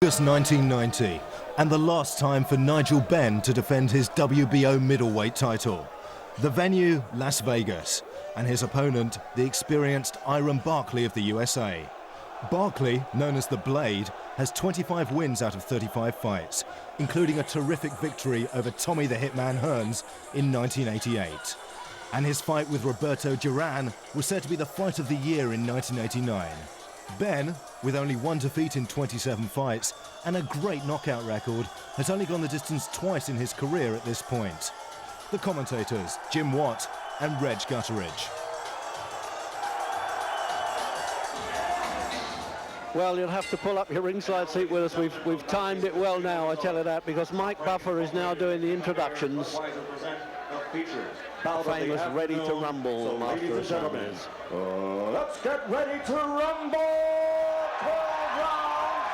August 1990, and the last time for Nigel Benn to defend his WBO middleweight title. The venue, Las Vegas, and his opponent, the experienced Iron Barkley of the USA. Barkley, known as the Blade, has 25 wins out of 35 fights, including a terrific victory over Tommy the Hitman Hearns in 1988. And his fight with Roberto Duran was said to be the fight of the year in 1989. Benn, with only one defeat in 27 fights and a great knockout record, has only gone the distance twice in his career at this point. The commentators, Jim Watt and Reg Gutteridge. Well, you'll have to pull up your ringside seat with us. We've timed it well now, I tell you that, because Mike Buffer is now doing the introductions. Famous Ready to Rumble, Master of Ceremonies. Let's get ready to rumble! 12 rounds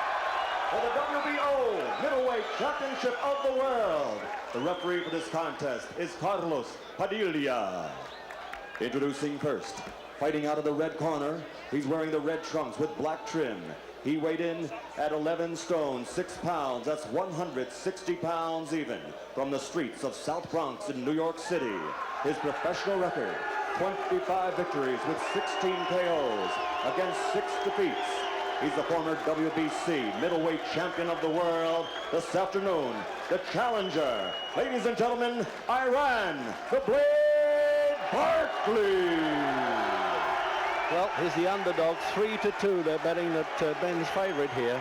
for the WBO Middleweight Championship of the World. The referee for this contest is Carlos Padilla. Introducing first, fighting out of the red corner, he's wearing the red trunks with black trim. He weighed in at 11 stone, 6 pounds. That's 160 pounds even. From the streets of South Bronx in New York City. His professional record, 25 victories with 16 KOs against 6 defeats. He's the former WBC middleweight champion of the world. This afternoon, the challenger, ladies and gentlemen, Iran, the Blade, Barkley. Well, he's the underdog, 3-2. They're betting that Benn's favorite here.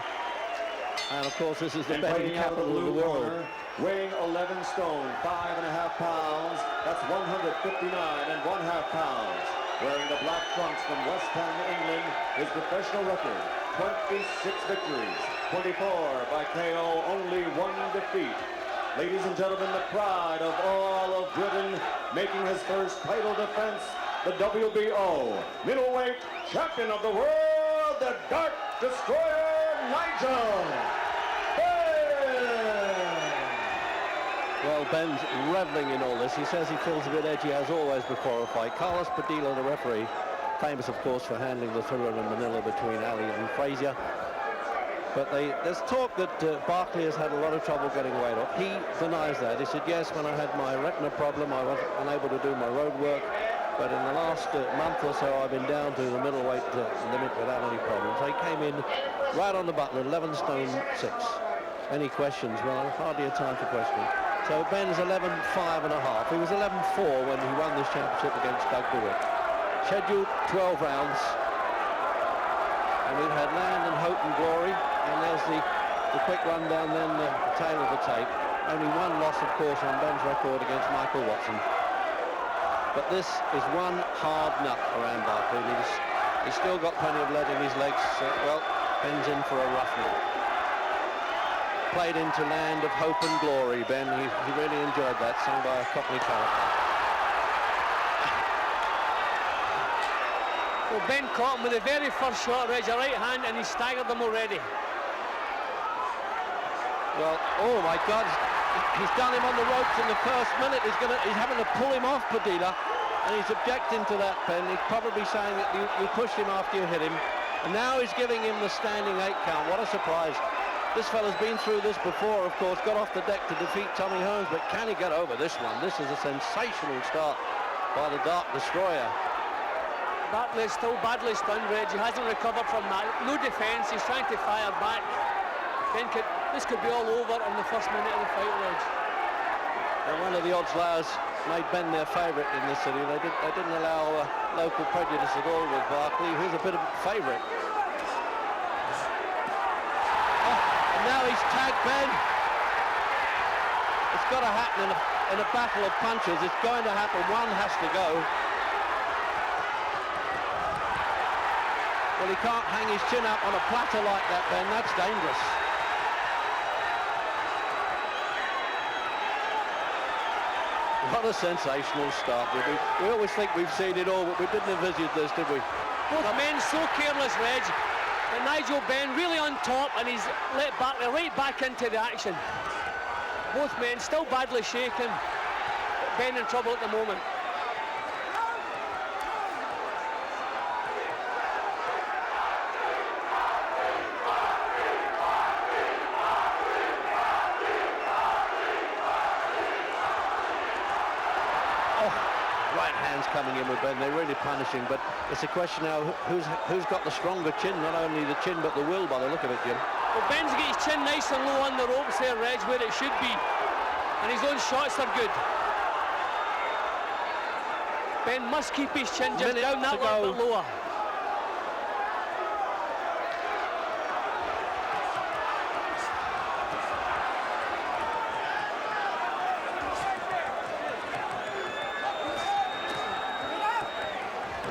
And of course, this is the betting capital of the world. Weighing 11 stone, 5.5 pounds. That's 159.5 pounds. Wearing the black trunks from West Ham, England. His professional record, 26 victories, 24 by KO, only 1 defeat. Ladies and gentlemen, the pride of all of Britain, making his first title defense, the WBO middleweight champion of the world, the Dark Destroyer, Nigel. Well, Benn's reveling in all this. He says he feels a bit edgy, as always, before a fight. Carlos Padilla, the referee, famous, of course, for handling the thriller in Manila between Ali and Frazier. But there's talk that Barkley has had a lot of trouble getting weight off. He denies that. He said, yes, when I had my retina problem, I was unable to do my road work. But in the last month or so, I've been down to the middleweight limit without any problems. So he came in right on the button, 11 stone 6. Any questions? Well, hardly a time for questioning. So Ben is 11.5 and a half. He was 11.4 when he won this championship against Doug DeWitt. Scheduled 12 rounds. And we've had Land and Hope and Glory. And there's the quick rundown then, the tail of the tape. Only one loss, of course, on Ben's record against Michael Watson. But this is one hard nut around Barkley. He's still got plenty of lead in his legs. Well, Ben's in for a rough night. Played into Land of Hope and Glory, Ben. He really enjoyed that, sung by a Cockney character. Well, Ben caught him with the very first shot, raised a right hand, and he staggered them already. Well, oh my God, he's done him on the ropes in the first minute. He's having to pull him off, Padilla, and he's objecting to that, Ben. He's probably saying that you pushed him after you hit him, and now he's giving him the standing 8 count. What a surprise. This fella's been through this before, of course, got off the deck to defeat Tommy Hearns, but can he get over this one? This is a sensational start by the Dark Destroyer. Barkley is still badly stunned, Reg. He hasn't recovered from that. No defence, he's trying to fire back. This could be all over in the first minute of the fight, Reg. And one of the odds layers made Ben their favourite in this city. They didn't allow local prejudice at all with Barkley, who's a bit of a favourite. Now he's tagged Ben. It's got to happen in a battle of punches. It's going to happen. One has to go. Well, he can't hang his chin up on a platter like that, Ben. That's dangerous. What a sensational start. We always think we've seen it all, but we didn't envisage this, did we? Both men so careless, Reg. And Nigel Benn really on top, and he's let Barkley right back into the action. Both men still badly shaken. Benn in trouble at the moment. coming in with Ben. They're really punishing, but it's a question now who's got the stronger chin, not only the chin but the will by the look of it, Jim. Well, Ben's got his chin nice and low on the ropes there, Reg, where it should be, and his own shots are good. Ben must keep his chin just down that little bit lower.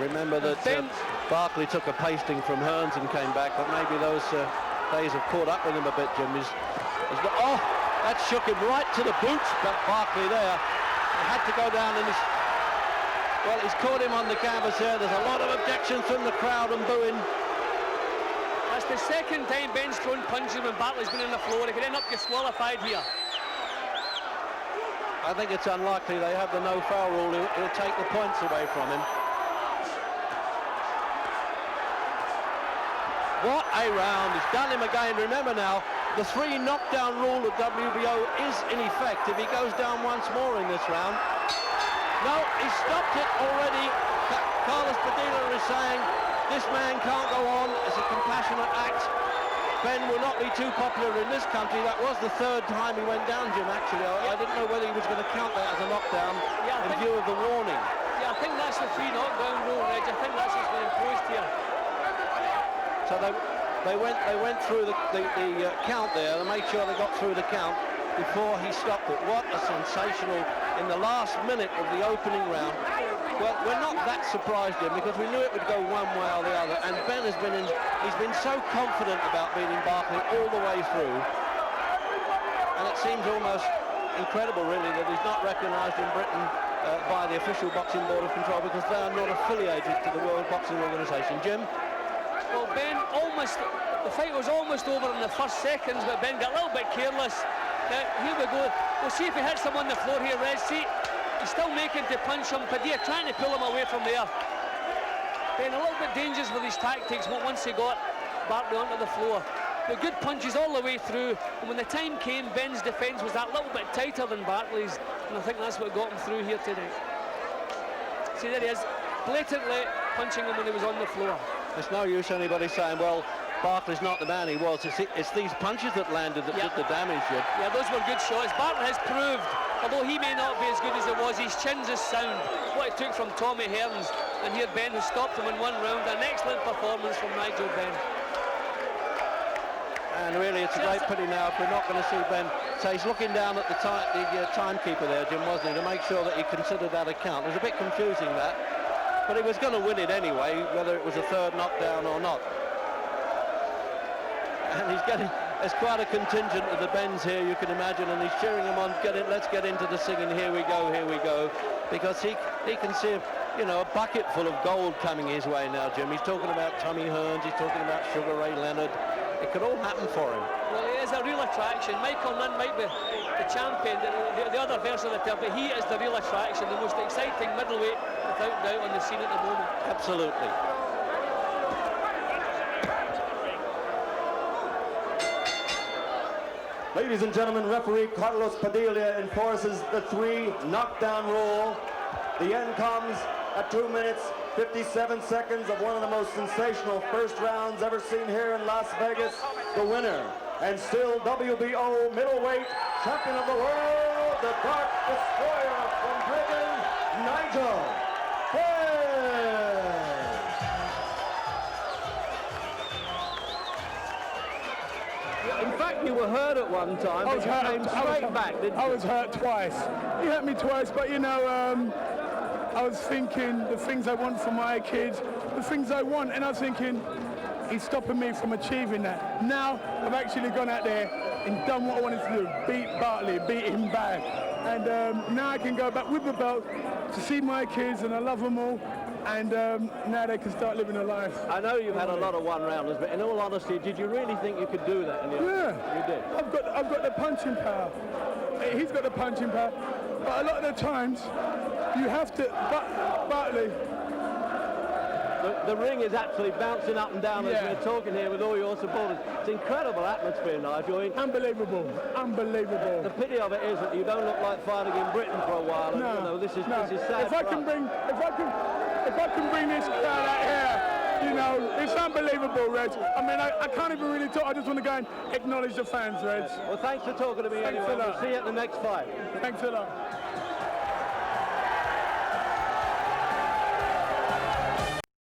Remember that Barkley took a pasting from Hearns and came back, but maybe those days have caught up with him a bit, Jim. Oh, that shook him right to the boots, but Barkley there. He had to go down and he's caught him on the canvas there. There's a lot of objections from the crowd and booing. That's the second time Ben's thrown punches when Barkley's been on the floor. He could end up disqualified here. I think it's unlikely. They have the no foul rule. It'll take the points away from him. What a round. He's done him again. Remember now, the 3 knockdown rule of WBO is in effect if he goes down once more in this round. No, he stopped it already. Carlos Padilla is saying this man can't go on. It's a compassionate act. Ben will not be too popular in this country. That was the 3rd time he went down, Jim, actually. I didn't know whether he was going to count that as a knockdown in view of the warning. Yeah, I think that's the 3 knockdown rule, Reg. I think that's what's been imposed here. So they went through the count there and made sure they got through the count before he stopped it. What a sensational, in the last minute of the opening round. Well, we're not that surprised, Jim, because we knew it would go one way or the other, and Ben has been he's been so confident about beating Barkley all the way through, and it seems almost incredible, really, that he's not recognised in Britain by the official Boxing Board of Control, because they are not affiliated to the World Boxing Organisation. Jim? Well, Ben the fight was almost over in the first seconds, but Ben got a little bit careless. Now, here we go. We'll see if he hits him on the floor here, Reg. See, he's still making to punch him. Padilla trying to pull him away from there. Ben a little bit dangerous with his tactics once he got Barkley onto the floor. The good punches all the way through, and when the time came, Ben's defence was that little bit tighter than Barkley's, and I think that's what got him through here today. See, there he is, blatantly punching him when he was on the floor. There's no use anybody saying, well, Barkley's not the man he was. It's these punches that landed that did the damage. Yeah, those were good shots. Barkley has proved, although he may not be as good as it was, his chin's is sound. What it took from Tommy Hearns, and here Ben has stopped him in 1 round. An excellent performance from Nigel Benn. And really, it's a great pity now if we're not going to see Ben. So he's looking down at the timekeeper there, Jim, wasn't he, to make sure that he considered that a count. It was a bit confusing, that. But he was going to win it anyway, whether it was a 3rd knockdown or not. And there's quite a contingent of the Benns here, you can imagine, and he's cheering them on, let's get into the singing, here we go, because he can see, a bucket full of gold coming his way now, Jim. He's talking about Tommy Hearns, he's talking about Sugar Ray Leonard. It could all happen for him. Well, he is a real attraction. Michael Nunn might be the champion, the other version of the term, but he is the real attraction, the most exciting middleweight, without doubt, on the scene at the moment. Absolutely. Ladies and gentlemen, referee Carlos Padilla enforces the 3 knockdown rule. The end comes at 2 minutes, 57 seconds of one of the most sensational first rounds ever seen here in Las Vegas. The winner, and still WBO middleweight champion of the world, the Dark Destroyer from Britain, Nigel Benn. In fact, you were hurt at one time, but you came straight back, didn't you? I was hurt twice. He hurt me twice, but I was thinking the things I want for my kids, the things I want, and I was thinking, he's stopping me from achieving that. Now, I've actually gone out there and done what I wanted to do, beat Barkley, beat him bad. And now I can go back with the belt to see my kids, and I love them all. And now they can start living a life. I know you've had a lot of 1-rounders, but in all honesty, did you really think you could do that? Yeah. You did? I've got the punching power. He's got the punching power. But a lot of the times, you have to, Barkley, The ring is actually bouncing up and down as Yeah. we're talking here with all your supporters. It's incredible atmosphere, Nigel. Unbelievable, unbelievable. The pity of it is that you don't look like fighting in Britain for a while. And, you know, this is sad. If I can bring this crowd out here, you know, it's unbelievable, Reg. I mean, I can't even really talk. I just want to go and acknowledge the fans, Reg. Well, thanks for talking to me Thanks anyway. a lot. We'll see you at the next fight. Thanks a lot.